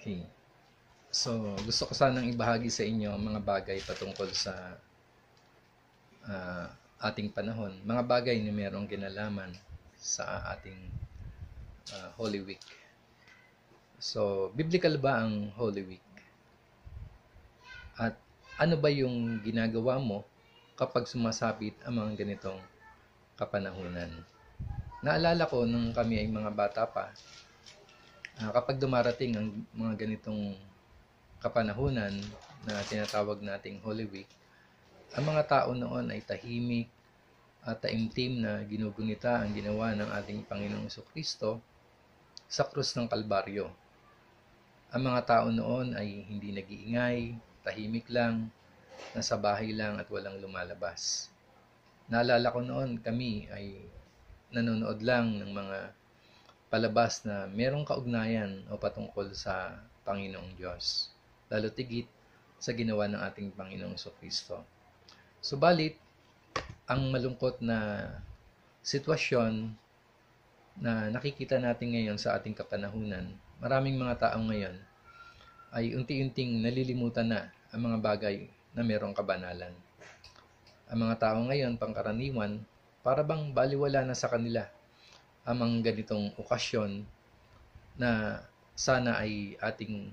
Okay. So, gusto ko sanang ibahagi sa inyo ang mga bagay patungkol sa ating panahon. Mga bagay na mayroong kinalaman sa ating Holy Week. So, biblical ba ang Holy Week? At ano ba yung ginagawa mo kapag sumasapit ang mga ganitong kapanahunan? Naalala ko nung kami ay mga bata pa, kapag dumarating ang mga ganitong kapanahunan na tinatawag nating Holy Week, ang mga tao noon ay tahimik at taimtim na ginugunita ang ginawa ng ating Panginoong Jesucristo sa krus ng Kalbaryo. Ang mga tao noon ay hindi nag-iingay, tahimik lang, nasa bahay lang at walang lumalabas. Naalala ko noon kami ay nanonood lang ng mga palabas na merong kaugnayan o patungkol sa Panginoong Diyos, lalo tigit sa ginawa ng ating Panginoong Jesucristo. Subalit, ang malungkot na sitwasyon na nakikita natin ngayon sa ating kapanahunan, maraming mga tao ngayon ay unti-unting nalilimutan na ang mga bagay na merong kabanalan. Ang mga tao ngayon, pangkaraniwan, para bang baliwala na sa kanila ang mga ganitong okasyon na sana ay ating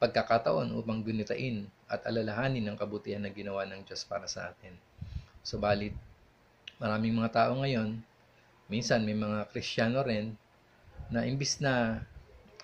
pagkakataon upang gunitain at alalahanin ang kabutihan na ginawa ng Diyos para sa atin. Subalit, maraming mga tao ngayon, minsan may mga Kristiyano rin, na imbis na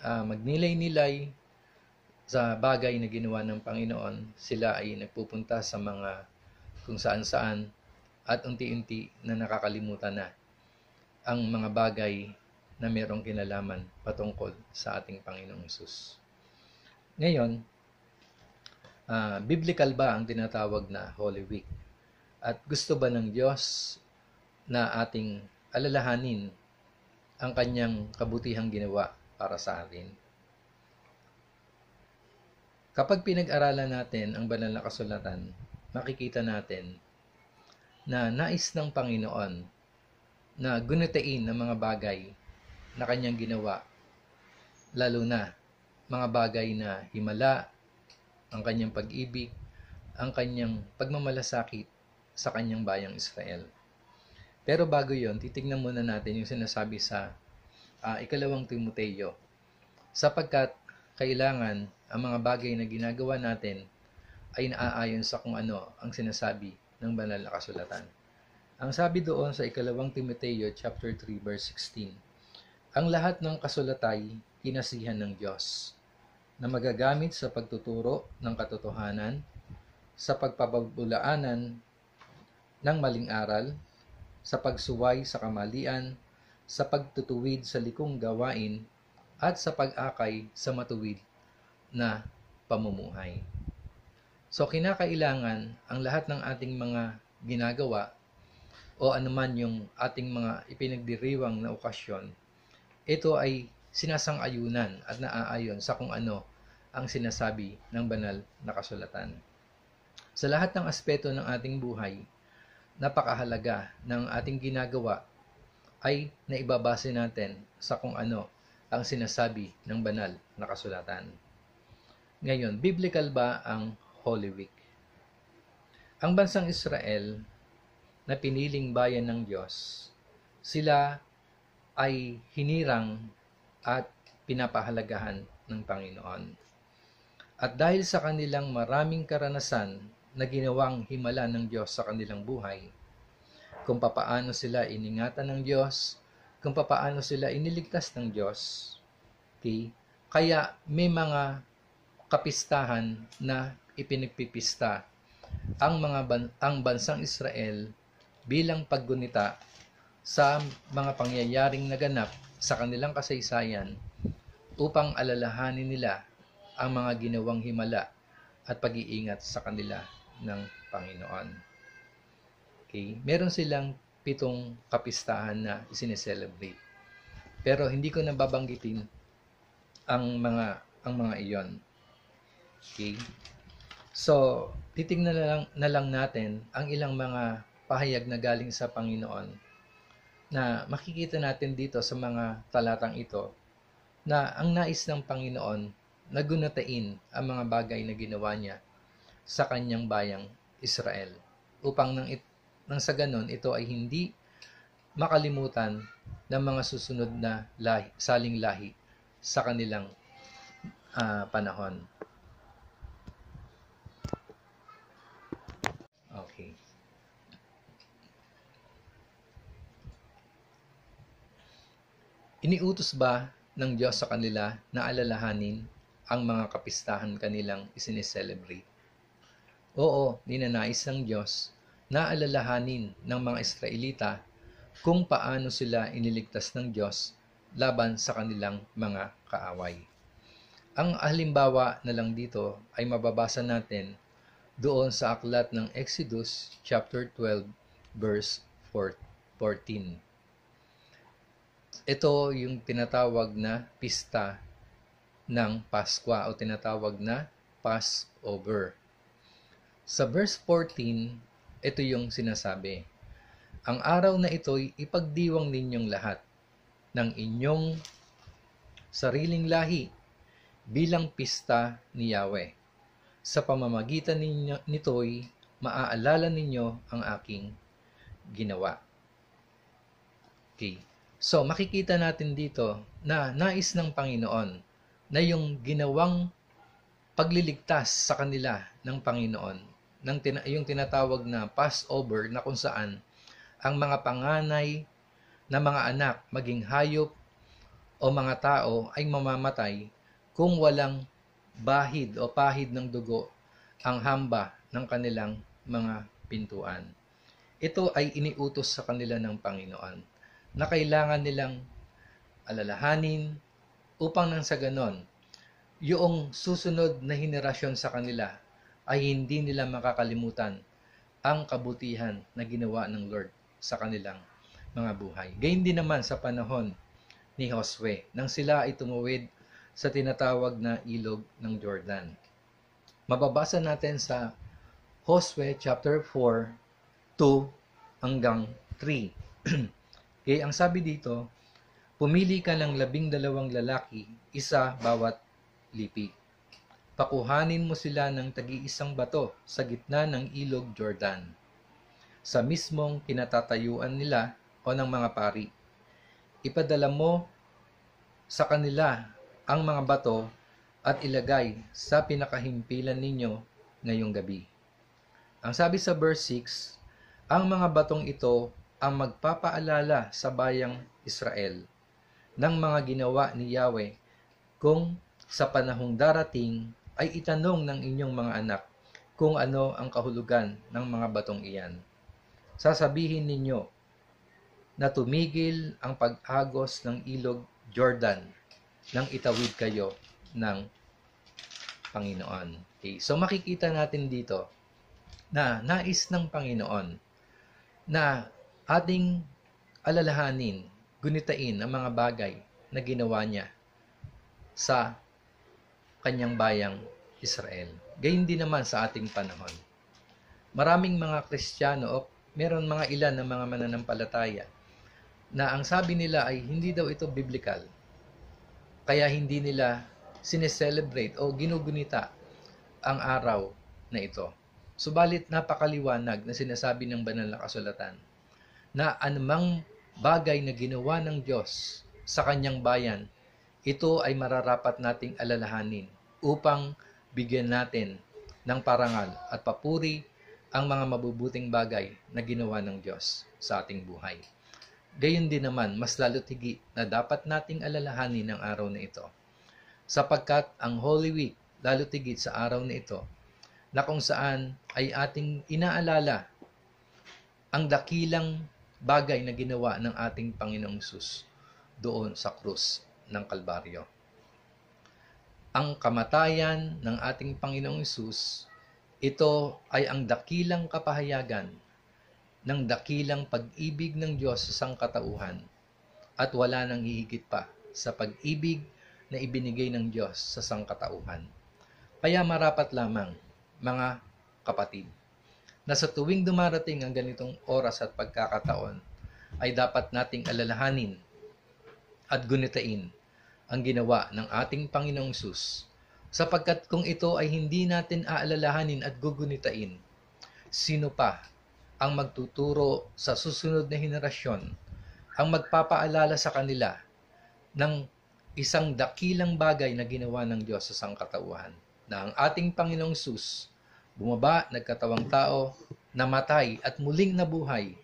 magnilay-nilay sa bagay na ginawa ng Panginoon, sila ay nagpupunta sa mga kung saan-saan at unti-unti na nakakalimutan na ang mga bagay na mayroong kinalaman patungkol sa ating Panginoong Hesus. Ngayon, biblical ba ang tinatawag na Holy Week? At gusto ba ng Diyos na ating alalahanin ang kanyang kabutihang ginawa para sa atin? Kapag pinag-aralan natin ang banal na kasulatan, makikita natin na nais ng Panginoon na gunitain ang mga bagay na kanyang ginawa, lalo na mga bagay na himala, ang kanyang pag-ibig, ang kanyang pagmamalasakit sa kanyang bayang Israel. Pero bago yon, titignan muna natin yung sinasabi sa 2 Timoteo, sapagkat kailangan ang mga bagay na ginagawa natin ay naaayon sa kung ano ang sinasabi ng banal na kasulatan. Ang sabi doon sa 2 Timoteo chapter 3 verse 16, ang lahat ng kasulatay kinasihan ng Diyos na magagamit sa pagtuturo ng katotohanan, sa pagpapabulaanan ng maling aral, sa pagsuway sa kamalian, sa pagtutuwid sa likong gawain, at sa pag-akay sa matuwid na pamumuhay. So, kinakailangan ang lahat ng ating mga ginagawa o anuman yung ating mga ipinagdiriwang na okasyon, ito ay sinasang-ayunan at naaayon sa kung ano ang sinasabi ng banal na kasulatan. Sa lahat ng aspeto ng ating buhay, napakahalaga ng ating ginagawa ay naibabase natin sa kung ano ang sinasabi ng banal na kasulatan. Ngayon, biblical ba ang Holy Week? Ang bansang Israel na piniling bayan ng Diyos, sila ay hinirang at pinapahalagahan ng Panginoon. At dahil sa kanilang maraming karanasan na ginawang himala ng Diyos sa kanilang buhay, kung papaano sila iningatan ng Diyos, kung papaano sila iniligtas ng Diyos, okay? Kaya may mga kapistahan na ipinagpipista ang bansang Israel bilang paggunita sa mga pangyayaring naganap sa kanilang kasaysayan upang alalahanin nila ang mga ginawang himala at pag-iingat sa kanila ng Panginoon. Okay? Meron silang 7 kapistahan na isineselebrate. Pero hindi ko nababanggitin ang mga iyon. Okay? So, titingnan na lang natin ang ilang mga pahayag na galing sa Panginoon na makikita natin dito sa mga talatang ito na ang nais ng Panginoon na gunatain ang mga bagay na ginawa niya sa kanyang bayang Israel, upang nang sa ganon ito ay hindi makalimutan ng mga susunod na saling lahi sa kanilang panahon. Okay. Iniutos ba ng Diyos sa kanila na alalahanin ang mga kapistahan kanilang isineselebrate? Oo, ninanais ng Diyos na alalahanin ng mga Israelita kung paano sila iniligtas ng Diyos laban sa kanilang mga kaaway. Ang halimbawa na lang dito ay mababasa natin doon sa aklat ng Exodus chapter 12 verse 14. Ito yung tinatawag na pista ng Pasko o tinatawag na Passover. Sa verse 14, ito yung sinasabi, ang araw na ito'y ipagdiwang ninyong lahat ng inyong sariling lahi bilang pista ni Yahweh. Sa pamamagitan nito'y maaalala ninyo ang aking ginawa. Okay. So, makikita natin dito na nais ng Panginoon na yung ginawang pagliligtas sa kanila ng Panginoon, yung tinatawag na Passover, na kung saan ang mga panganay na mga anak, maging hayop o mga tao ay mamamatay kung walang bahid o pahid ng dugo ang hamba ng kanilang mga pintuan. Ito ay iniutos sa kanila ng Panginoon na kailangan nilang alalahanin upang nang sa ganon, yung susunod na henerasyon sa kanila ay hindi nila makakalimutan ang kabutihan na ginawa ng Lord sa kanilang mga buhay. Gayun din naman sa panahon ni Josue, nang sila ay tumuwid sa tinatawag na ilog ng Jordan. Mababasa natin sa Josue chapter 4, 2 hanggang 3. Kaya ang sabi dito, pumili ka ng 12 lalaki, isa bawat lipi. Pakuhanin mo sila ng tagi-isang bato sa gitna ng ilog Jordan, sa mismong kinatatayuan nila o ng mga pari. Ipadala mo sa kanila ang mga bato at ilagay sa pinakahimpilan ninyo ngayong gabi. Ang sabi sa verse 6, ang mga batong ito ang magpapaalala sa bayang Israel ng mga ginawa ni Yahweh kung sa panahong darating ay itanong ng inyong mga anak kung ano ang kahulugan ng mga batong iyan. Sasabihin ninyo na tumigil ang pag-agos ng ilog Jordan nang itawid kayo ng Panginoon. Okay. So makikita natin dito na nais ng Panginoon na ating alalahanin, gunitain ang mga bagay na ginawa niya sa kanyang bayang Israel. Gayun din naman sa ating panahon. Maraming mga Kristiyano o meron mga ilan na mga mananampalataya na ang sabi nila ay hindi daw ito biblical. Kaya hindi nila sineselebrate o ginugunita ang araw na ito. Subalit napakaliwanag na sinasabi ng banal na kasulatan na anumang bagay na ginawa ng Diyos sa kanyang bayan, ito ay mararapat nating alalahanin upang bigyan natin ng parangal at papuri ang mga mabubuting bagay na ginawa ng Diyos sa ating buhay. Gayon din naman, mas lalo't higit na dapat nating alalahanin ang araw na ito, sapagkat ang Holy Week, lalo't higit sa araw na ito, na kung saan ay ating inaalala ang dakilang bagay na ginawa ng ating Panginoong Hesus doon sa krus ng Kalbaryo. Ang kamatayan ng ating Panginoong Hesus, ito ay ang dakilang kapahayagan ng dakilang pag-ibig ng Diyos sa sangkatauhan at wala nang hihigit pa sa pag-ibig na ibinigay ng Diyos sa sangkatauhan. Kaya marapat lamang, mga kapatid, na sa tuwing dumarating ang ganitong oras at pagkakataon, ay dapat nating alalahanin at gunitain ang ginawa ng ating Panginoong Hesus Sapagkat kung ito ay hindi natin aalalahanin at gugunitain, sino pa ang magtuturo sa susunod na henerasyon, ang magpapaalala sa kanila ng isang dakilang bagay na ginawa ng Diyos sa sangkatauhan, na ang ating Panginoong Sus bumaba, nagkatawang tao, namatay at muling nabuhay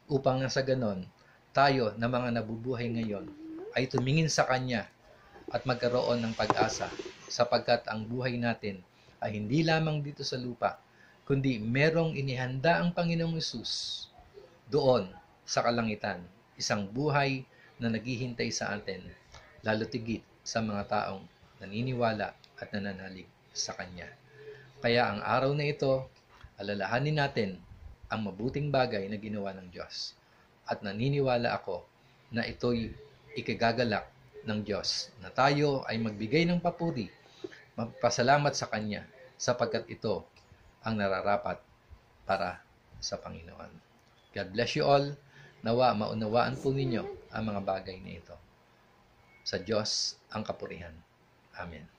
upang sa ganon tayo na mga nabubuhay ngayon ay tumingin sa Kanya at magkaroon ng pag-asa, sapagkat ang buhay natin ay hindi lamang dito sa lupa, kundi merong inihanda ang Panginoong Hesus doon sa kalangitan, isang buhay na naghihintay sa atin, lalo tigit sa mga taong naniniwala at nananalig sa Kanya. Kaya ang araw na ito, alalahanin natin ang mabuting bagay na ginawa ng Diyos. At naniniwala ako na ito'y ikagagalak ng Diyos, na tayo ay magbigay ng papuri, magpasalamat sa Kanya, sapagkat ito ang nararapat para sa Panginoon. God bless you all. Nawa maunawaan po ninyo ang mga bagay na ito. Sa Diyos ang kapurihan. Amen.